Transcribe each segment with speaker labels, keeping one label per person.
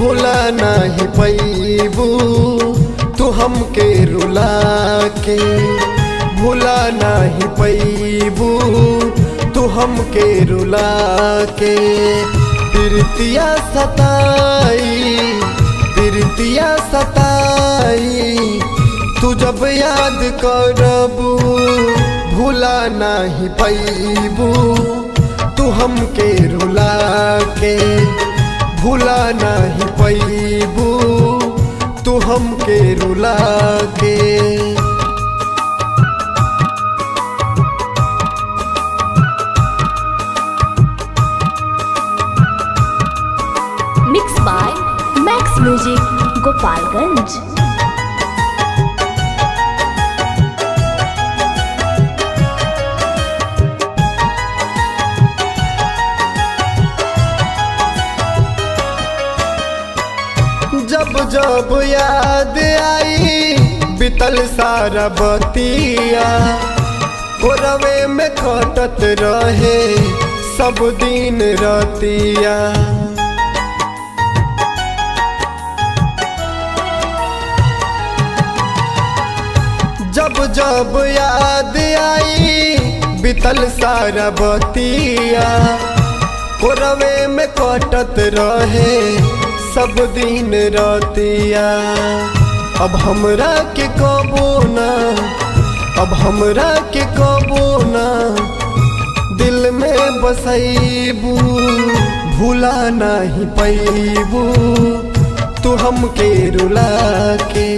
Speaker 1: भूला नहीं पैबू तू हमके रुला के, भूला नहीं पैबू तू हमके रुला के। प्रीतिया सताई, प्रीतिया सताई, तू जब याद करबू भूला नहीं पैबू तू हमके रुला के, भूला नहीं पैबू तू हमके रुला के।
Speaker 2: Mix by Max music Gopalganj.
Speaker 1: जब जब याद आई बितल सारा बतिया, रवे में कटत रहे सब दिन रतिया। जब जब याद आई बितल सारा बतिया, रवे में कटत रहे सब दिन रतिया। अब हमरा के कबो ना, अब हमरा के कबो ना दिल में बसैबू, भूला नहीं पैबू तू हमके रुला के,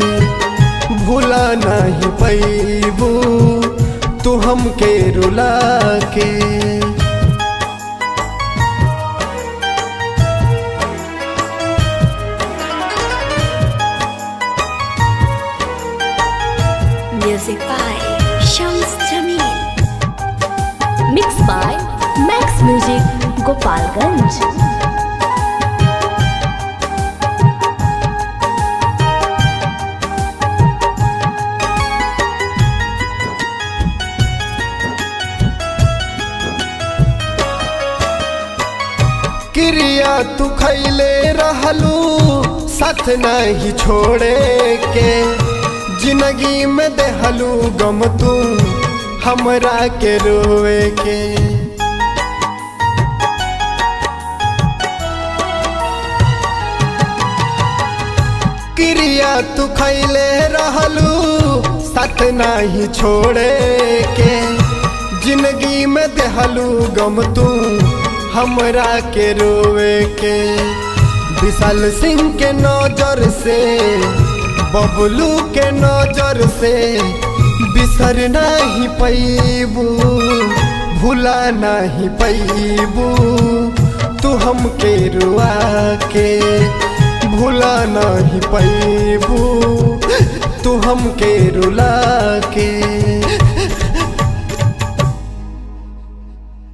Speaker 1: भूला नहीं पैबू तू हमके रुला के।
Speaker 2: Music by Shams Jamil. Mix by Max music Gopalganj.
Speaker 1: क्रिया तू खैले रहलू साथ नहीं छोड़े के, जिंदगी में देहलू गम तू हमरा के रोए के। क्रिया तू खैले रहलू साथ नहीं छोड़े के, जिंदगी में देहलू गम तू हमरा के रोए के। विशाल सिंह के नजर से, बबलू के नजर से बिसर नहीं पैबू, भूला नहीं पैबू तू हमके रुआ के, भूला नहीं पैबू तू हमके रुला के।